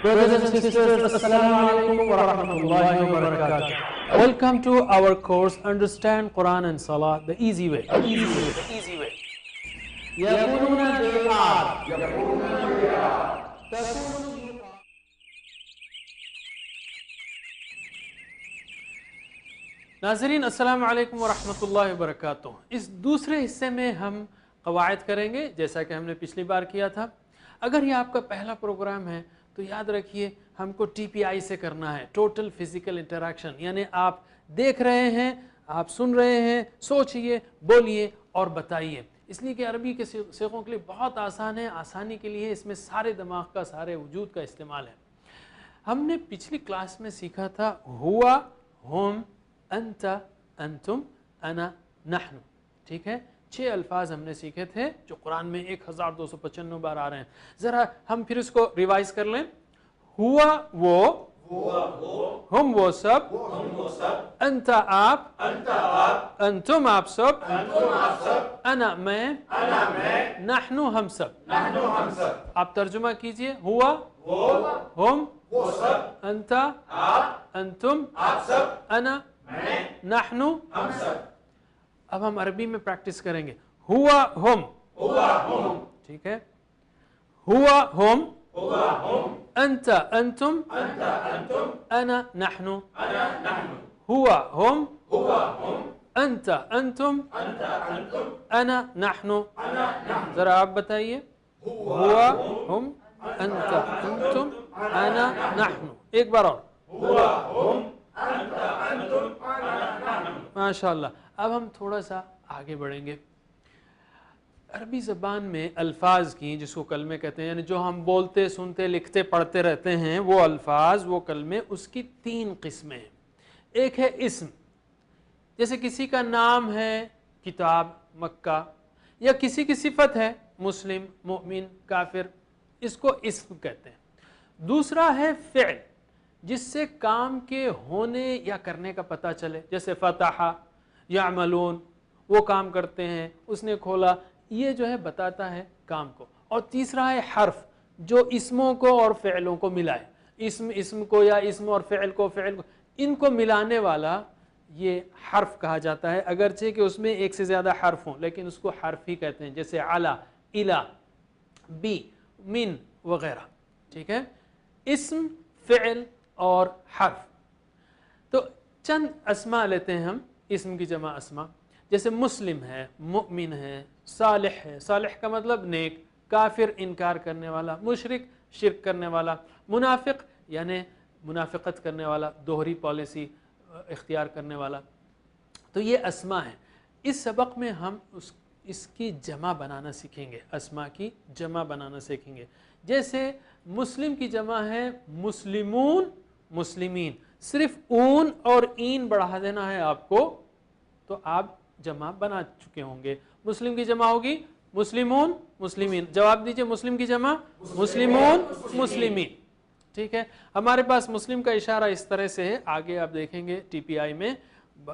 Brothers and sisters, Assalamu alaikum wa rahmatullahi wa barakatuh. Welcome to our course Understand Quran and Salah the easy way. يقولون بالآب ناظرین السلام علیکم ورحمۃ اللہ وبرکاتہ. اس دوسرے حصے میں ہم قواعد کریں گے جیسا کہ ہم نے پچھلی بار کیا تھا. اگر یہ آپ کا پہلا پروگرام ہے تو یاد رکھیے ہم کو ٹی پی آئی سے کرنا ہے, ٹوٹل فزیکل انٹریکشن, یعنی آپ دیکھ رہے ہیں, آپ سن رہے ہیں, سوچئے, بولیے اور بتائیے. اس لیے کہ عربی کے صیغوں کے لیے بہت آسان ہے, آسانی کے لیے اس میں سارے دماغ کا, سارے وجود کا استعمال ہے. ہم نے پچھلی کلاس میں سیکھا تھا ہوا, ہم, انت, انتم, انا, نحن. ٹھیک ہے, 6 الفاظ ہم نے سیکھے تھے جو قرآن میں 1295 بار آ رہے ہیں. ذرا ہم پھر اس کو ریوائز کر لیں. ہوا وہ, ہم وہ سب, انت آپ, انتم آپ سب, انا میں, نحن ہم سب. آپ ترجمہ کیجئے. ہوا, ہم, انت, انتم, انا, نحن. اب ہم عربی میں پریکٹس کریں گے. ہوا ہم, ٹھیک ہے, ہوا ہم, انت انتم, انا نحن. ہوا ہم, انت انتم, انا نحن. ذرا آپ بتائیے. ہوا ہم, انت انتم, انا نحن. ایک بار اور. ماشاء اللہ. اب ہم تھوڑا سا آگے بڑھیں گے. عربی زبان میں الفاظ کی, جس کو کلمے کہتے ہیں, یعنی جو ہم بولتے, سنتے, لکھتے, پڑھتے رہتے ہیں, وہ الفاظ, وہ کلمے, اس کی 3 قسمیں ہیں. ایک ہے اسم, جیسے کسی کا نام ہے کتاب, مکہ, یا کسی کی صفت ہے مسلم, مؤمن, کافر, اس کو اسم کہتے ہیں. دوسرا ہے فعل, جس سے کام کے ہونے یا کرنے کا پتہ چلے, جیسے فتح, یعملون, وہ کام کرتے ہیں, اس نے کھولا, یہ جو ہے بتاتا ہے کام کو. اور تیسرا ہے حرف, جو اسموں کو اور فعلوں کو ملائے. اسم کو یا اسم اور فعل کو ان کو ملانے والا یہ حرف کہا جاتا ہے, اگرچہ کہ اس میں ایک سے زیادہ حرف ہوں, لیکن اس کو حرف ہی کہتے ہیں, جیسے علا, الا, بی, من وغیرہ. ٹھیک ہے, اسم, فعل اور حرف. تو چند اسماء لیتے ہیں ہم, اسم کی جمع اسماء, جیسے مسلم ہے, مؤمن ہے, صالح ہے, صالح کا مطلب نیک, کافر انکار کرنے والا, مشرک شرک کرنے والا, منافق یعنی منافقت کرنے والا, دوہری پالیسی اختیار کرنے والا. تو یہ اسماء ہیں. اس سبق میں ہم اس کی جمع بنانا سیکھیں گے, اسماء کی جمع بنانا سیکھیں گے. جیسے مسلم کی جمع ہے مسلمون, مسلمین. صرف اون اور این بڑھا دینا ہے آپ کو تو آپ جمع بنا چکے ہوں گے. مسلم کی جمع ہوگی مسلمون, مسلمین. جواب دیجئے. مسلم کی جمع مسلمون, مسلمین. ٹھیک ہے, ہمارے پاس مسلم کا اشارہ اس طرح سے ہے, آگے آپ دیکھیں گے ٹی پی آئی میں,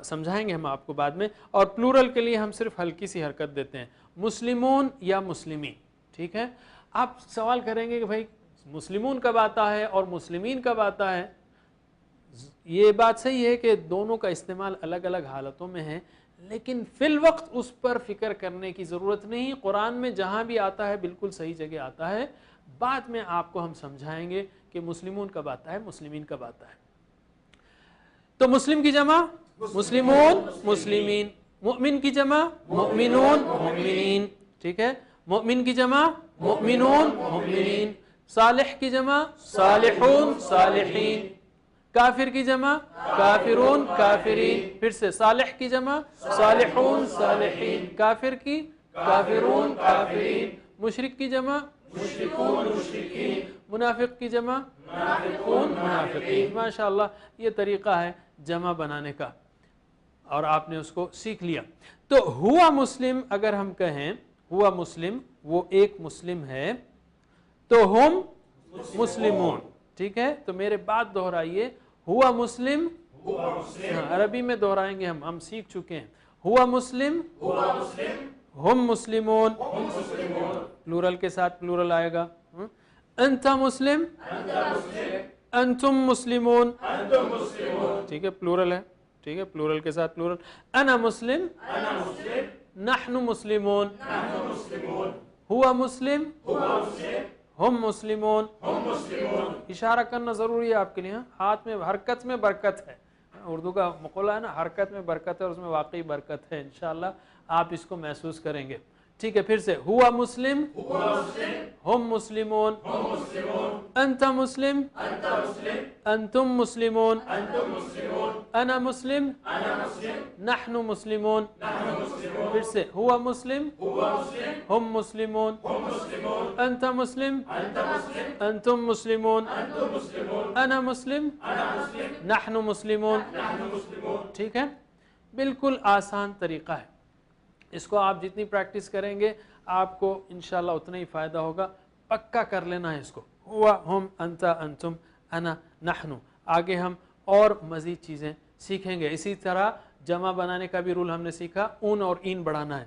سمجھائیں گے ہم آپ کو بعد میں. اور پلورل کے لیے ہم صرف ہلکی سی حرکت دیتے ہیں, مسلمون یا مسلمین. ٹھیک ہے, آپ سوال کریں گے کہ بھائی مسلمون کب آتا ہے اور مسلمین کب آتا ہے. یہ بات صحیح ہے کہ دونوں کا استعمال الگ الگ حالتوں میں ہے, لیکن فی الوقت اس پر فکر کرنے کی ضرورت نہیں. قرآن میں جہاں بھی آتا ہے بالکل صحیح جگہ آتا ہے. بعد میں آپ کو ہم سمجھائیں گے کہ مسلمون کب آتا ہے, مسلمین کب آتا ہے. تو مسلم کی جمع مسلمون, مسلمین. مؤمن کی جمع مؤمنون, مؤمنین. ٹھیک ہے, مؤمن کی جمع مؤمنون, مؤمنین. صالح کی جمع صالحون, صالحین. کافر کی جمع کافرون, کافرین. پھر سے صالح کی جمع صالحون, صالحین. کافر کی کافرون, کافرین. مشرک کی جمع مشرکون, مشرکین. منافق کی جمع منافقون, منافقین. ماشاءاللہ, یہ طریقہ ہے جمع بنانے کا اور آپ نے اس کو سیکھ لیا. تو ہوا مسلم, اگر ہم کہیں ہوا مسلم, وہ ایک مسلم ہے, تو ہم مسلمون. ٹھیک ہے, تو میرے بات دہرائیے. ہوا مسلم, عربی میں دہرائیں گے ہم سیکھ چکے ہیں. ہوا مسلم, ہم مسلمون, پلورل کے ساتھ پلورل آئے گا. انت مسلم, انتم مسلمون, ٹھیک ہے پلورل ہے, ٹھیک ہے پلورل کے ساتھ پلورل. انا مسلم, نحن مسلمون, ہوا مسلم, ہم مسلمون. اشارہ کرنا ضروری ہے آپ کے لیے, ہاتھ میں حرکت میں برکت ہے. اردو کا مقولہ ہے نا, حرکت میں برکت ہے, اور اس میں واقعی برکت ہے. انشاءاللہ آپ اس کو محسوس کریں گے. ٹھیک ہے, پھر سے ہوا مسلم, ہم مسلمون, انت مسلم, انتم مسلمون, انا مسلم, نحن مسلمون. پھر سے ہوا مسلم, ہم مسلمون, انت مسلم, انتم مسلمون, انا مسلم, نحن مسلمون. ٹھیک ہے, بالکل آسان طریقہ ہے. اس کو آپ جتنی پریکٹس کریں گے آپ کو انشاءاللہ اتنا ہی فائدہ ہوگا. پکا کر لینا ہے اس کو, ہوا, ہم, انت, انتم, انا, نحن. آگے ہم اور مزید چیزیں سیکھیں گے. اسی طرح جمع بنانے کا بھی رول ہم نے سیکھا, اون اور این بڑھانا ہے.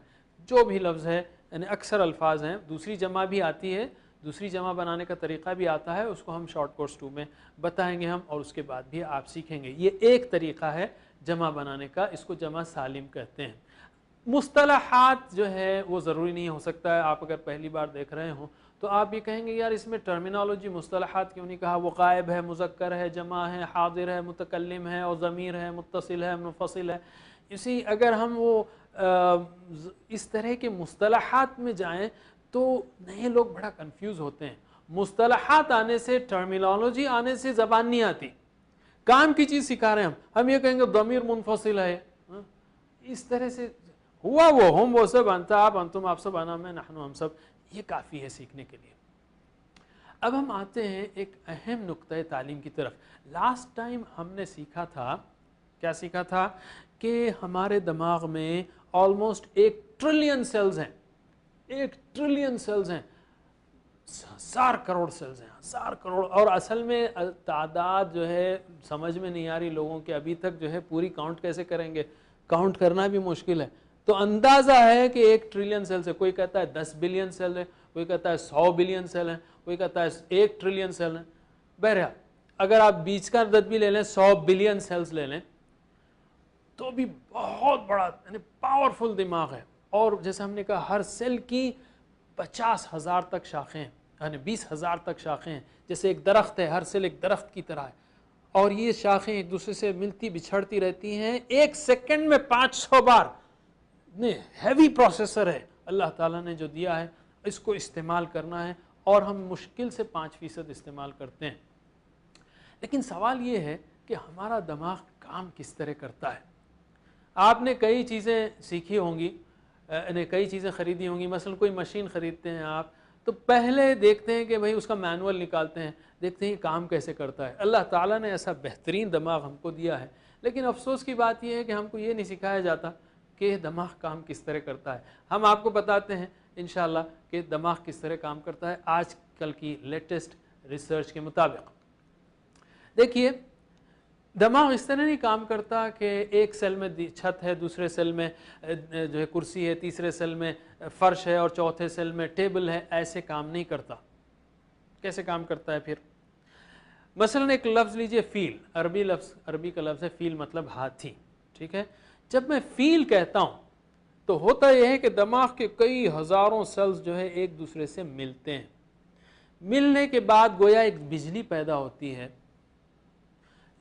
جو بھی لفظ ہے, یعنی اکثر الفاظ ہیں, دوسری جمع بھی آتی ہے, دوسری جمع بنانے کا طریقہ بھی آتا ہے, اس کو ہم شارٹ کورس 2 میں بتائیں گے ہم, اور اس کے بعد بھی آپ سیکھیں گے. یہ ایک طریقہ ہے جمع بنانے کا, اس کو جمع سالم کہتے ہیں. مصطلحات جو ہے وہ ضروری نہیں ہو سکتا ہے. آپ اگر پہلی بار دیکھ رہے ہوں تو آپ یہ کہیں گے یار اس میں ٹرمینالوجی مصطلحات کیوں نہیں کہا, وہ غائب ہے, مذکر ہے, جمع ہے, حاضر ہے, متکلم ہے, اور ضمیر ہے, متصل ہے, منفصل ہے. اسی اگر ہم وہ اس طرح کے مصطلحات میں جائیں تو نئے لوگ بڑا کنفیوز ہوتے ہیں. مصطلحات آنے سے, ٹرمینالوجی آنے سے زبان نہیں آتی. کام کی چیز سکھا رہے ہیں ہم یہ کہیں گے ضمیر منفصل ہے, اس طرح سے ہوا, وہ, ہم, وہ سب, انت آپ, انتم آپ سب, انا میں, نحن ہم سب, یہ کافی ہے سیکھنے کے لیے. اب ہم آتے ہیں ایک اہم نقطہ تعلیم کی طرف. لاسٹ ٹائم ہم نے سیکھا تھا, کیا سیکھا تھا, کہ ہمارے دماغ میں آلموسٹ 1 ٹریلین سیلز ہیں. 1 ٹریلین سیلز ہیں, 1000 کروڑ سیلز ہیں, 1000 کروڑ. اور اصل میں تعداد جو ہے سمجھ میں نہیں آ رہی لوگوں کے, ابھی تک جو ہے پوری کاؤنٹ کیسے کریں گے, کاؤنٹ کرنا بھی مشکل ہے. تو اندازہ ہے کہ 1 ٹریلین سیلز ہے. کوئی کہتا ہے 10 بلین سیل ہے, کوئی کہتا ہے 100 بلین سیل ہیں, کوئی کہتا ہے 1 ٹریلین سیل ہیں. بہرحال اگر آپ بیچ کا عدد بھی لے لیں, 100 بلین سیلز لے لیں, تو بھی بہت بڑا یعنی پاورفل دماغ ہے. اور جیسے ہم نے کہا ہر سیل کی 50,000 تک شاخیں ہیں, یعنی 20,000 تک شاخیں ہیں. جیسے ایک درخت ہے, ہر سیل ایک درخت کی طرح ہے, اور یہ شاخیں ایک دوسرے سے ملتی بچھڑتی رہتی ہیں. 1 سیکنڈ میں 500 بار. ہیوی پروسیسر ہے اللہ تعالیٰ نے جو دیا ہے, اس کو استعمال کرنا ہے, اور ہم مشکل سے 5% استعمال کرتے ہیں. لیکن سوال یہ ہے کہ ہمارا دماغ کام کس طرح کرتا ہے. آپ نے کئی چیزیں سیکھی ہوں گی, کئی چیزیں خریدی ہوں گی. مثلا کوئی مشین خریدتے ہیں آپ, تو پہلے دیکھتے ہیں کہ بھئی اس کا مینول نکالتے ہیں, دیکھتے ہیں یہ کام کیسے کرتا ہے. اللہ تعالیٰ نے ایسا بہترین دماغ ہم کو دیا ہے, لیکن افسوس کی بات یہ ہے کہ ہم کو یہ نہیں سکھایا جاتا کہ دماغ کام کس طرح کرتا ہے. ہم آپ کو بتاتے ہیں انشاءاللہ کہ دماغ کس طرح کام کرتا ہے آج کل کی لیٹسٹ ریسرچ کے مطابق. دیکھیے دماغ اس طرح نہیں کام کرتا کہ ایک سیل میں چھت ہے, دوسرے سیل میں جو ہے کرسی ہے, تیسرے سیل میں فرش ہے, اور چوتھے سیل میں ٹیبل ہے. ایسے کام نہیں کرتا. کیسے کام کرتا ہے پھر؟ مثلا ایک لفظ لیجئے فیل, عربی کا لفظ ہے فیل, مطلب ہاتھی. ٹھیک ہے, جب میں فیل کہتا ہوں تو ہوتا یہ ہے کہ دماغ کے کئی ہزاروں سیلز جو ہے ایک دوسرے سے ملتے ہیں. ملنے کے بعد گویا ایک بجلی پیدا ہوتی ہے.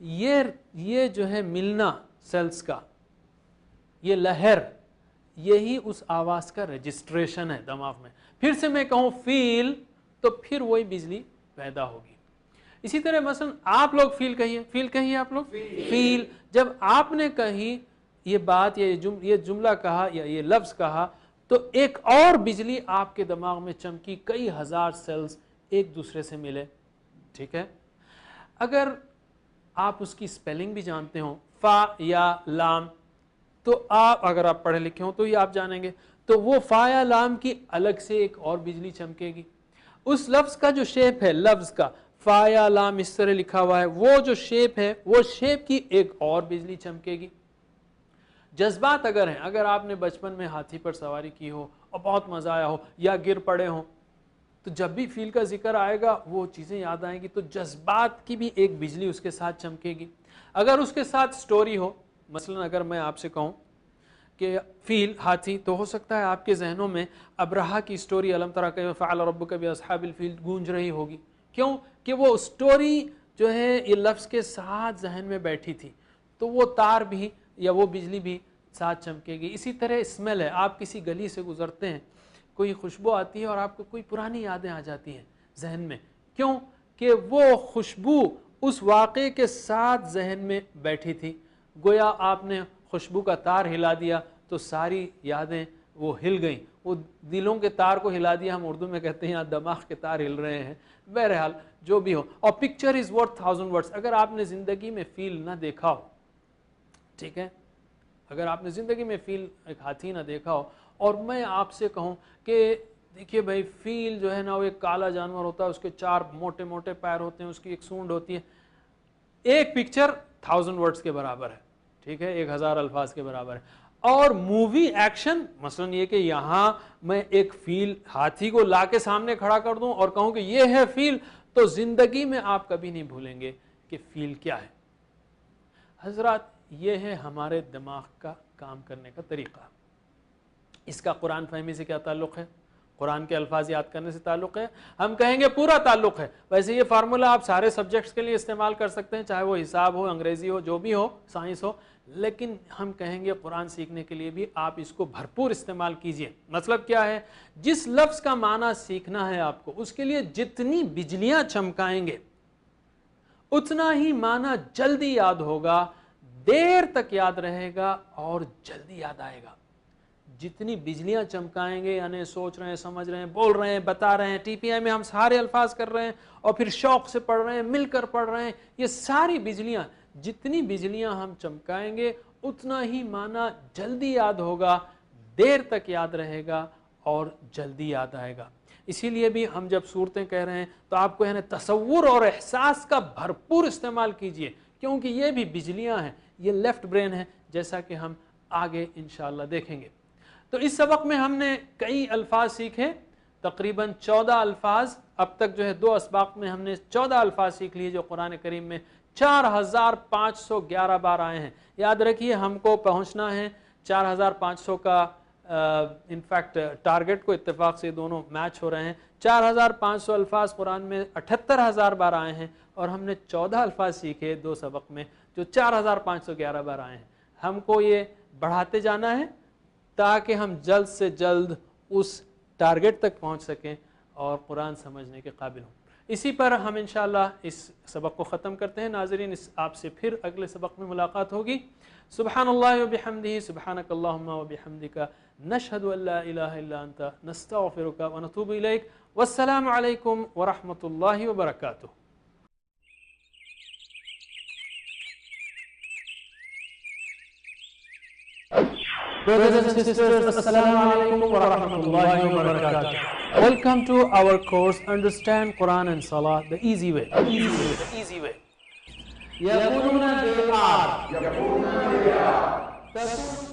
یہ جو ہے ملنا سیلز کا, یہ لہر, یہی اس آواز کا رجسٹریشن ہے دماغ میں. پھر سے میں کہوں فیل تو پھر وہی بجلی پیدا ہوگی. اسی طرح مثلا آپ لوگ فیل کہیے آپ لوگ فیل. جب آپ نے کہی یہ بات, یہ جملہ کہا یا یہ لفظ کہا, تو ایک اور بجلی آپ کے دماغ میں چمکی, کئی ہزار سیلز ایک دوسرے سے ملے. ٹھیک ہے, اگر آپ اس کی سپیلنگ بھی جانتے ہوں, فا یا لام, تو اگر آپ پڑھے لکھے ہوں تو یہ آپ جانیں گے. تو وہ فا یا لام کی الگ سے ایک اور بجلی چمکے گی. اس لفظ کا جو شیپ ہے, لفظ کا فا یا لام اس طرح لکھا ہوا ہے, وہ جو شیپ ہے وہ شیپ کی ایک اور بجلی چمکے گی. جذبات اگر ہیں, اگر آپ نے بچپن میں ہاتھی پر سواری کی ہو اور بہت مزہ آیا ہو, یا گر پڑے ہوں, تو جب بھی فیل کا ذکر آئے گا وہ چیزیں یاد آئیں گی. تو جذبات کی بھی ایک بجلی اس کے ساتھ چمکے گی. اگر اس کے ساتھ سٹوری ہو, مثلا اگر میں آپ سے کہوں کہ فیل ہاتھی, تو ہو سکتا ہے آپ کے ذہنوں میں ابرہا کی سٹوری الم تری کیف فعل ربک باصحاب الفیل گونج رہی ہوگی. کیوں کہ وہ سٹوری جو ہے یہ لفظ کے ساتھ ذہن میں بیٹھی تھی, تو وہ تار بھی یا وہ بجلی بھی ساتھ چمکے گی. اسی طرح اسمیل ہے, آپ کسی گلی سے گزرتے ہیں, کوئی خوشبو آتی ہے اور آپ کو کوئی پرانی یادیں آ جاتی ہیں ذہن میں. کیوں کہ وہ خوشبو اس واقعے کے ساتھ ذہن میں بیٹھی تھی. گویا آپ نے خوشبو کا تار ہلا دیا تو ساری یادیں وہ ہل گئیں, وہ دلوں کے تار کو ہلا دیا. ہم اردو میں کہتے ہیں یہاں دماغ کے تار ہل رہے ہیں. بہرحال جو بھی ہو, اور پکچر از ورتھ 1000 ورڈز. اگر آپ نے زندگی میں فیل نہ دیکھا ہو, ٹھیک ہے, اگر آپ نے زندگی میں فیل ایک ہاتھی نہ دیکھا ہو, اور میں آپ سے کہوں کہ دیکھیے بھائی فیل جو ہے نا وہ ایک کالا جانور ہوتا ہے, اس کے 4 موٹے موٹے پیر ہوتے ہیں, اس کی ایک سونڈ ہوتی ہے, ایک پکچر 1000 ورڈز کے برابر ہے, ٹھیک ہے, 1000 الفاظ کے برابر ہے. اور مووی ایکشن مثلا یہ کہ یہاں میں ایک فیل ہاتھی کو لا کے سامنے کھڑا کر دوں اور کہوں کہ یہ ہے فیل, تو زندگی میں آپ کبھی نہیں بھولیں گے کہ فیل کیا ہے. حضرات یہ ہے ہمارے دماغ کا کام کرنے کا طریقہ. اس کا قرآن فہمی سے کیا تعلق ہے؟ قرآن کے الفاظ یاد کرنے سے تعلق ہے؟ ہم کہیں گے پورا تعلق ہے. ویسے یہ فارمولہ آپ سارے سبجیکٹس کے لیے استعمال کر سکتے ہیں, چاہے وہ حساب ہو, انگریزی ہو, جو بھی ہو, سائنس ہو, لیکن ہم کہیں گے قرآن سیکھنے کے لیے بھی آپ اس کو بھرپور استعمال کیجئے. مطلب کیا ہے؟ جس لفظ کا معنی سیکھنا ہے آپ کو, اس کے لیے جتنی بجلیاں چمکائیں گے اتنا ہی معنی جلدی یاد ہوگا, دیر تک یاد رہے گا اور جلدی یاد آئے گا. جتنی بجلیاں چمکائیں گے, یعنی سوچ رہے ہیں, سمجھ رہے ہیں, بول رہے ہیں, بتا رہے ہیں, ٹی پی آئی میں ہم سارے الفاظ کر رہے ہیں اور پھر شوق سے پڑھ رہے ہیں, مل کر پڑھ رہے ہیں, یہ ساری بجلیاں, جتنی بجلیاں ہم چمکائیں گے اتنا ہی معنی جلدی یاد ہوگا, دیر تک یاد رہے گا اور جلدی یاد آئے گا. اسی لیے بھی ہم جب صورتیں کہہ رہے ہیں تو آپ کو یعنی تصور اور احساس کا بھرپور استعمال کیجئے, کیونکہ یہ بھی بجلیاں ہیں, یہ لیفٹ برین ہے, جیسا کہ ہم آگے انشاءاللہ دیکھیں گے. تو اس سبق میں ہم نے کئی الفاظ سیکھے, تقریباً 14 الفاظ. اب تک جو ہے 2 اسباق میں ہم نے 14 الفاظ سیکھ لیے جو قرآن کریم میں 4511 بار آئے ہیں. یاد رکھیے ہم کو پہنچنا ہے 4500 کا, انفیکٹ ٹارگٹ کو اتفاق سے دونوں میچ ہو رہے ہیں. 4500 الفاظ قرآن میں 78000 بار آئے ہیں, اور ہم نے 14 الفاظ سیکھے 2 سبق میں جو 4511 بار آئے ہیں. ہم کو یہ بڑھاتے جانا ہے تاکہ ہم جلد سے جلد اس ٹارگٹ تک پہنچ سکیں اور قرآن سمجھنے کے قابل ہوں. اسی پر ہم انشاءاللہ اس سبق کو ختم کرتے ہیں. ناظرین آپ سے پھر اگلے سبق میں ملاقات ہوگی. سبحان اللہ وبحمدہ, سبحانک اللہم وبحمدک, نشہد ان لا الہ الا انت, نستغفرک ونتوب الیک. والسلام علیکم ورحمۃ اللہ وبرکاتہ. Brothers and sisters, Assalamu alaikum wa rahmatullahi wa barakatuh. Welcome to our course Understand Quran and Salah the easy way. The easy way. يقولون they are.